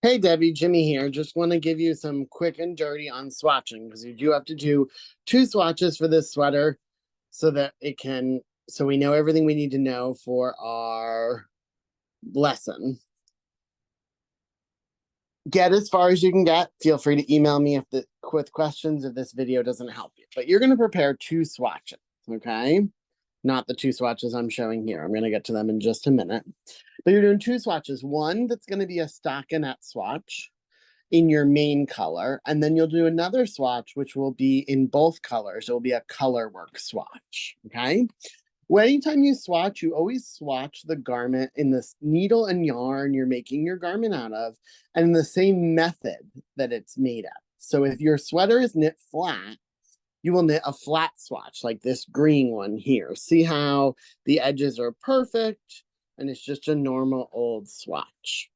Hey Debbie, Jimmy here. Just want to give you some quick and dirty on swatching because you do have to do two swatches for this sweater so that so we know everything we need to know for our lesson. Get as far as you can get. Feel free to email me with questions if this video doesn't help you. But you're going to prepare two swatches, okay? Not the two swatches I'm showing here. I'm going to get to them in just a minute. But you're doing two swatches. One that's going to be a stockinette swatch in your main color, and then you'll do another swatch which will be in both colors. It will be a colorwork swatch. Okay, well, anytime you swatch, you always swatch the garment in this needle and yarn you're making your garment out of, and in the same method that it's made of. So if your sweater is knit flat, you will knit a flat swatch like this green one here. See how the edges are perfect and it's just a normal old swatch.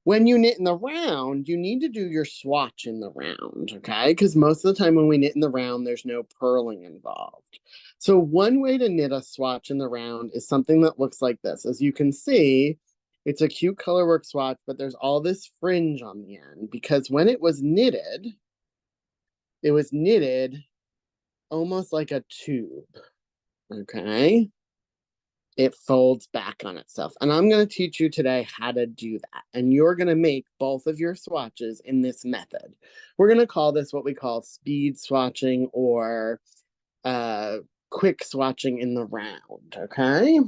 When you knit in the round, you need to do your swatch in the round, okay? Because most of the time when we knit in the round, there's no purling involved. So one way to knit a swatch in the round is something that looks like this. As you can see, it's a cute colorwork swatch, but there's all this fringe on the end because when it was knitted almost like a tube, okay? It folds back on itself. And I'm going to teach you today how to do that. And you're going to make both of your swatches in this method. We're going to call this what we call speed swatching or quick swatching in the round, okay?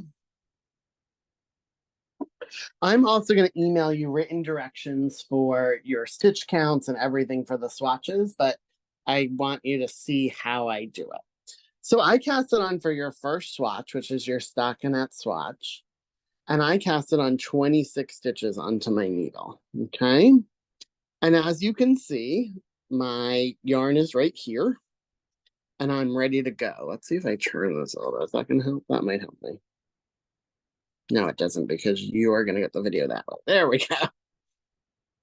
I'm also going to email you written directions for your stitch counts and everything for the swatches, but I want you to see how I do it. So I cast it on for your first swatch, which is your stockinette swatch. And I cast it on 26 stitches onto my needle, okay? And as you can see, my yarn is right here. And I'm ready to go. Let's see if I turn this over. If that can help, that might help me. No, it doesn't because you are going to get the video that way. There we go.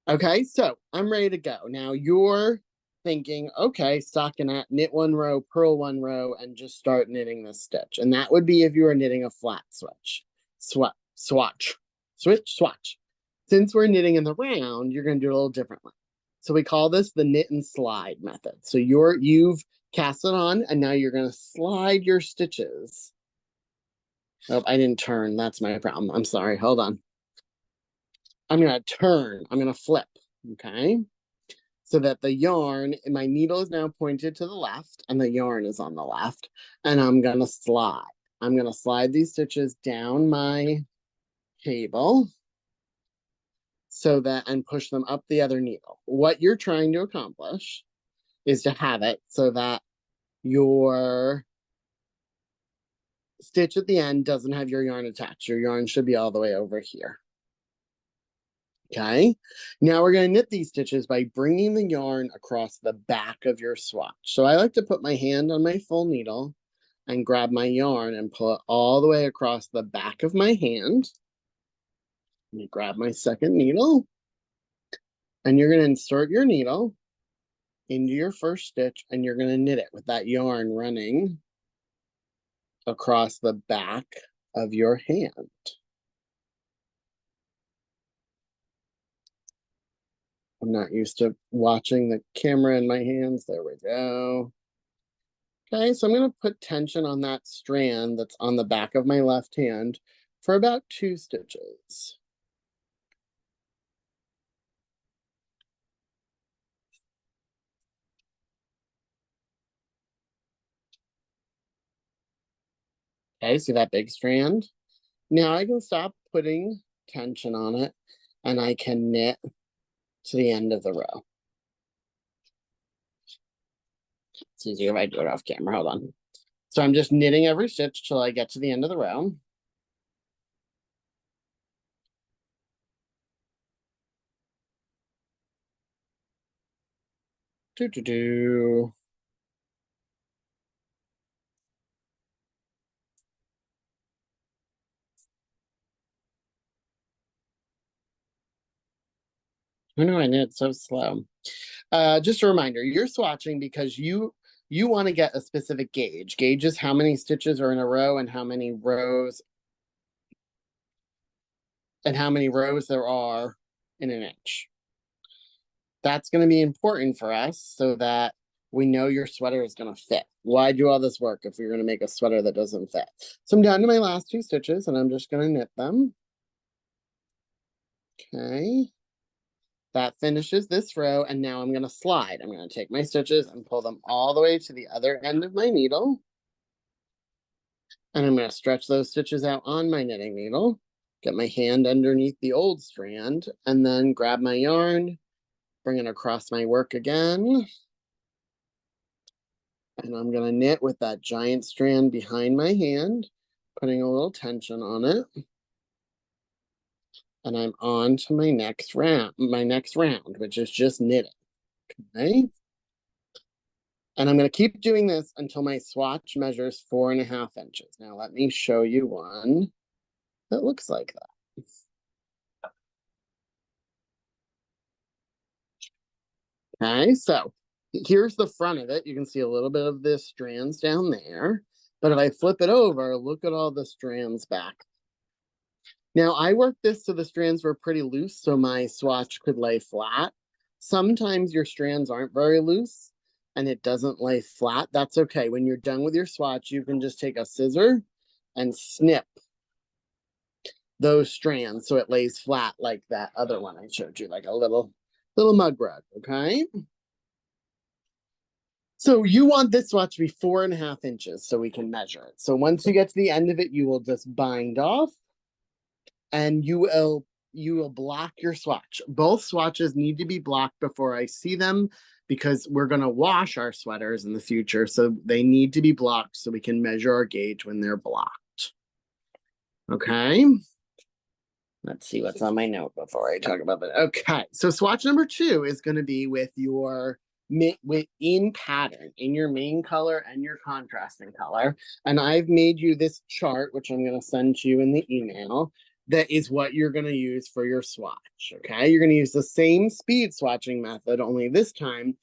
Okay, so I'm ready to go. Now you're thinking, okay, stockinette, knit one row, purl one row, and just start knitting this stitch. And that would be if you were knitting a flat swatch. Since we're knitting in the round, you're going to do it a little differently. So we call this the knit and slide method. So you've cast it on, and now you're going to slide your stitches. Oh, I didn't turn. That's my problem. I'm sorry. Hold on. I'm going to turn. I'm going to flip. Okay. So that the yarn, my needle is now pointed to the left and the yarn is on the left. And I'm going to slide. I'm going to slide these stitches down my cable and push them up the other needle. What you're trying to accomplish is to have it so that your stitch at the end doesn't have your yarn attached. Your yarn should be all the way over here. Okay, now we're going to knit these stitches by bringing the yarn across the back of your swatch. So I like to put my hand on my full needle and grab my yarn and pull it all the way across the back of my hand. Let me grab my second needle. And you're going to insert your needle into your first stitch and you're going to knit it with that yarn running across the back of your hand. I'm not used to watching the camera in my hands. There we go. Okay, so I'm going to put tension on that strand that's on the back of my left hand for about 2 stitches. Okay, see that big strand? Now I can stop putting tension on it and I can knit to the end of the row. It's easier if I do it off camera. Hold on. So I'm just knitting every stitch till I get to the end of the row. Do. I know I knit so slow. Just a reminder, you're swatching because you want to get a specific gauge. Gauge is how many stitches are in a row and how many rows there are in an inch. That's going to be important for us so that we know your sweater is going to fit. Why do all this work if you're going to make a sweater that doesn't fit? So I'm down to my last 2 stitches and I'm just going to knit them. Okay. That finishes this row, and now I'm going to slide. I'm going to take my stitches and pull them all the way to the other end of my needle. And I'm going to stretch those stitches out on my knitting needle, get my hand underneath the old strand, and then grab my yarn, bring it across my work again. And I'm going to knit with that giant strand behind my hand, putting a little tension on it. And I'm on to my next round, which is just knitting. Okay. And I'm going to keep doing this until my swatch measures 4.5 inches. Now let me show you one that looks like that. Okay, so here's the front of it. You can see a little bit of this strands down there. But if I flip it over, look at all the strands back. Now I worked this so the strands were pretty loose so my swatch could lay flat. Sometimes your strands aren't very loose and it doesn't lay flat. That's okay. When you're done with your swatch, you can just take a scissor and snip those strands so it lays flat like that other one I showed you, like a little mug rug, okay? So you want this swatch to be 4.5 inches so we can measure it. So once you get to the end of it, you will just bind off and you will block your swatch. Both swatches need to be blocked before I see them because we're going to wash our sweaters in the future. So they need to be blocked so we can measure our gauge when they're blocked. Okay. Let's see what's on my note before I talk about that. Okay, so swatch number 2 is going to be with your in pattern, in your main color and your contrasting color. And I've made you this chart, which I'm going to send to you in the email. That is what you're going to use for your swatch. Okay, you're going to use the same speed swatching method, only this time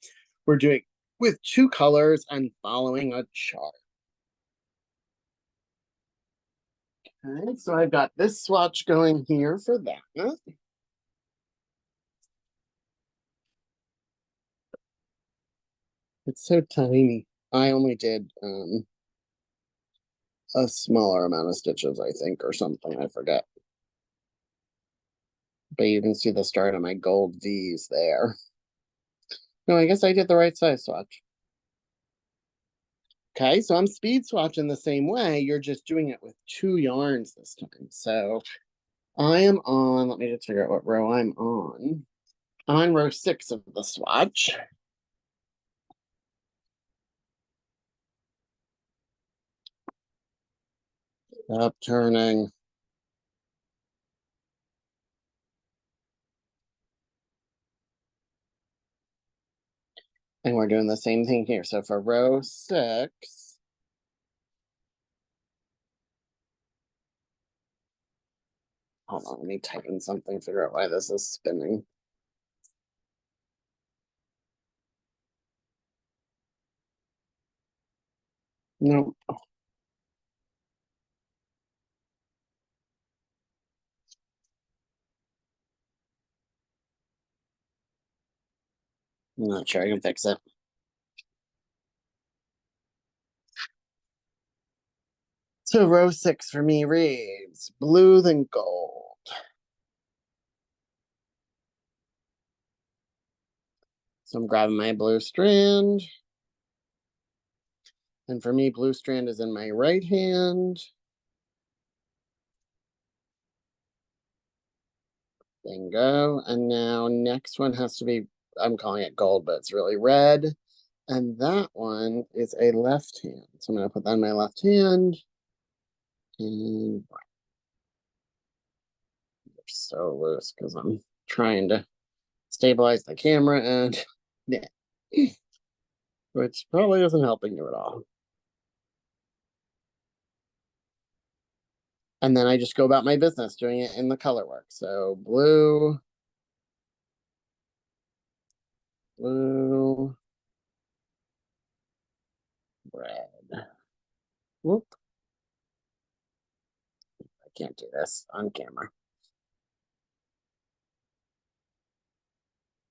we're doing with 2 colors and following a chart. Okay, so I've got this swatch going here for that. It's so tiny. I only did a smaller amount of stitches, I think, or something. I forget. But you can see the start of my gold V's there. No, I guess I did the right size swatch. Okay, so I'm speed swatching the same way. You're just doing it with 2 yarns this time. So I am on, let me just figure out what row I'm on. I'm on row 6 of the swatch. Stop turning. And we're doing the same thing here. So for row 6, hold on, let me tighten something, figure out why this is spinning. Nope. I'm not sure I can fix it. So row 6 for me reads blue then gold. So I'm grabbing my blue strand. And for me, blue strand is in my right hand. Bingo. And now next one has to be, I'm calling it gold, but it's really red. And that one is a left hand. So I'm going to put that in my left hand. And they're so loose because I'm trying to stabilize the camera and yeah, which probably isn't helping you at all. And then I just go about my business doing it in the color work. So blue, blue, red. Whoop. I can't do this on camera.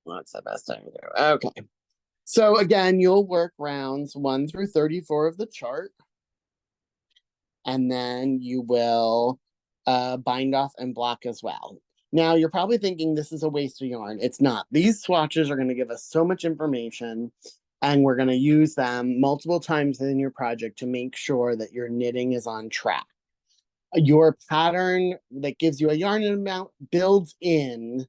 What's the best time to do? Okay. So again, you'll work rounds 1 through 34 of the chart. And then you will bind off and block as well. Now, you're probably thinking this is a waste of yarn. It's not. These swatches are going to give us so much information, and we're going to use them multiple times in your project to make sure that your knitting is on track. Your pattern that gives you a yarn amount builds in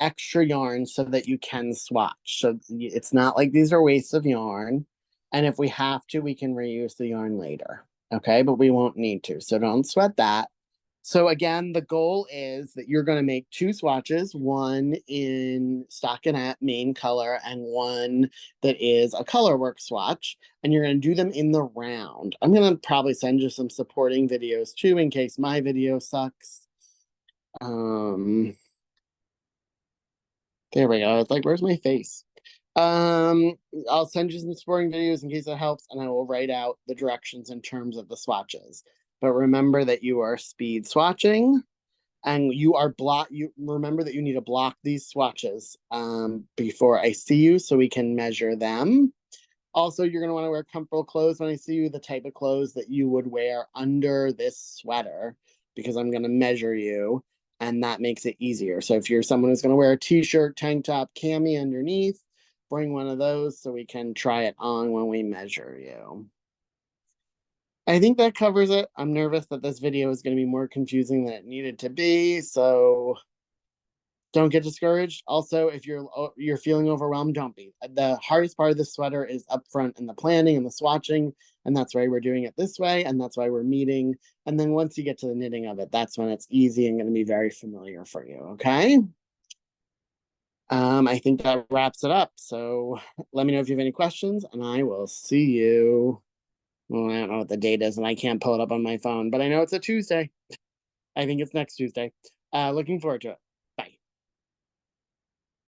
extra yarn so that you can swatch. So it's not like these are wastes of yarn. And if we have to, we can reuse the yarn later. Okay, but we won't need to. So don't sweat that. So again, the goal is that you're going to make 2 swatches, one in stockinette main color and one that is a colorwork swatch, and you're going to do them in the round. I'm going to probably send you some supporting videos too in case my video sucks. There we go. It's like, where's my face? I'll send you some supporting videos in case it helps, and I will write out the directions in terms of the swatches. But remember that you are speed swatching, and you remember that you need to block these swatches before I see you so we can measure them. Also, you're going to want to wear comfortable clothes when I see you, the type of clothes that you would wear under this sweater, because I'm going to measure you, and that makes it easier. So if you're someone who's going to wear a t-shirt, tank top, cami underneath, bring one of those so we can try it on when we measure you. I think that covers it. I'm nervous that this video is going to be more confusing than it needed to be, so don't get discouraged. Also, if you're feeling overwhelmed, don't be. The hardest part of the sweater is up front in the planning and the swatching, and that's why we're doing it this way, and that's why we're meeting. And then once you get to the knitting of it, that's when it's easy and going to be very familiar for you, okay? I think that wraps it up. So let me know if you have any questions, and I will see you. Well, I don't know what the date is, and I can't pull it up on my phone, but I know it's a Tuesday. I think it's next Tuesday. Looking forward to it.